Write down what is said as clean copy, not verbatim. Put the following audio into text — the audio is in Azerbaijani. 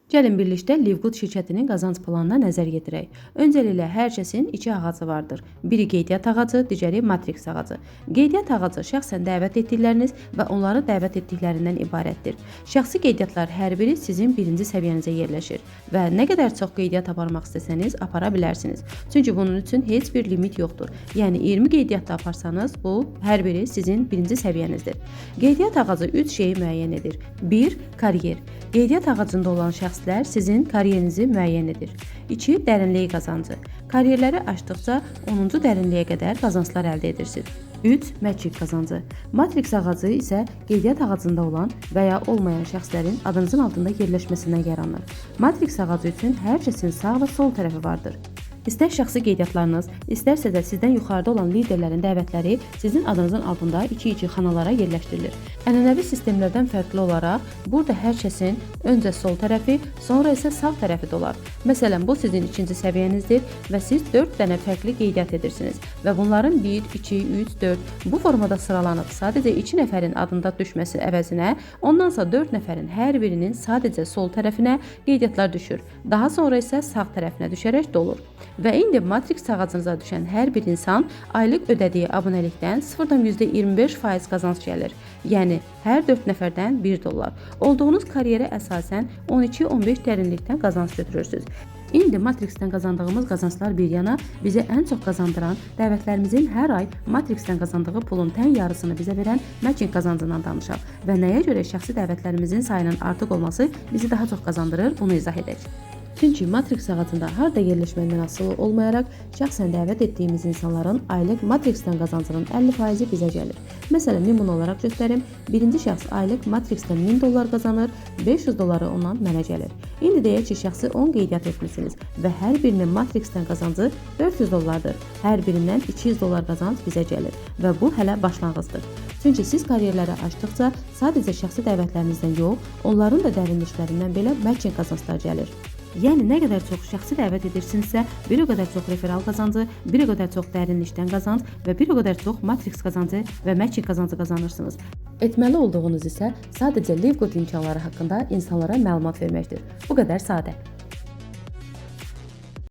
Gəlin birlikdə Livgood şirkətinin qazanc planına nəzər yetirək. Öncəliklə hər kəsin iki ağacı vardır. Biri qeydiyyat ağacı, digəri matrix ağacı. Qeydiyyat ağacı şəxsən dəvət etdikləriniz və onları dəvət etdiklərindən ibarətdir. Şəxsi qeydiyyatlar hər biri sizin birinci səviyyənizə yerləşir və nə qədər çox qeydiyyat aparmaq istəsəniz apara bilərsiniz. Çünki bunun üçün heç bir limit yoxdur. Yəni 20 qeydiyyat da aparsanız, bu hər biri sizin birinci səviyyənizdir. Qeydiyyat ağacı 3 şeyi müəyyən edir. 1. Karyer. Qeydiyyat ağacında olan şəxslər sizin karyerinizi müəyyən edir. 2. Dərinlik qazancı. Karyerləri aşdıqca 10-cu dərinliyə qədər qazanclar əldə edirsiniz. 3. Matching qazancı. Matrix ağacı isə qeydiyyat ağacında olan və ya olmayan şəxslərin adınızın altında yerləşməsindən yaranır. Matrix ağacı üçün hər kəsin sağ və sol tərəfi vardır. İstər şəxsi qeydiyyatlarınız, istərsə də sizdən yuxarıda olan liderlərin dəvətləri sizin adınızın altında 2-2 xanalara yerləşdirilir. Ənənəvi sistemlərdən fərqli olaraq, burada hər kəsin öncə sol tərəfi, sonra isə sağ tərəfi də olar. Məsələn, bu sizin ikinci səviyyənizdir və siz 4 dənə fərqli qeydiyyat edirsiniz və bunların 1, 2, 3, 4 bu formada sıralanıb sadəcə 2 nəfərin adında düşməsi əvəzinə, ondansa 4 nəfərin hər birinin sadəcə sol tərəfinə qeydiyyatlar düşür. Daha sonra isə sağ tərəfinə düşərək dolur. Və indi matrix ağacınıza düşən hər bir insan aylıq ödədiyi abunəlikdən 0,25% qazanc gəlir. Yəni, hər 4 nəfərdən $1. Olduğunuz karyerə əsasən 12-15 dərinlikdən qazanc götürürsünüz. İndi Matrixdən qazandığımız qazanclar bir yana, bizə ən çox qazandıran dəvətlərimizin hər ay Matrixdən qazandığı pulun tən yarısını bizə verən matching qazancından danışaq və nəyə görə şəxsi dəvətlərimizin sayının artıq olması bizi daha çox qazandırır, bunu izah edək. Çünki matrix ağacında harda yerləşməndən asılı olmayaraq, şəxsən dəvət etdiyimiz insanların aylıq matrixdən qazancının 50%-i bizə gəlir. Məsələn, nümunə olaraq göstərim, birinci şəxs aylıq matrixdən $1000 qazanır, $500 ondan mənə gəlir. İndi deyək ki, şəxsi 10 qeydiyyat etmişsiniz və hər birinin matrixdən qazancı $400-dır. Hər birindən $200 qazanc bizə gəlir və bu hələ başlanğıcdır. Çünki siz karyerləri açdıqca sadəcə şəxsi dəvətlərinizdən yox, onların da dərinliklərindən belə matching qazanclar gəlir. Yəni, nə qədər çox şəxsi dəvət edirsinizsə, bir o qədər çox referal qazancı, bir o qədər çox dərinlikdən qazanc və bir o qədər çox matrix qazancı və matching qazancı qazanırsınız. Etməli olduğunuz isə sadəcə Livgood imkanları haqqında insanlara məlumat verməkdir. Bu qədər sadə.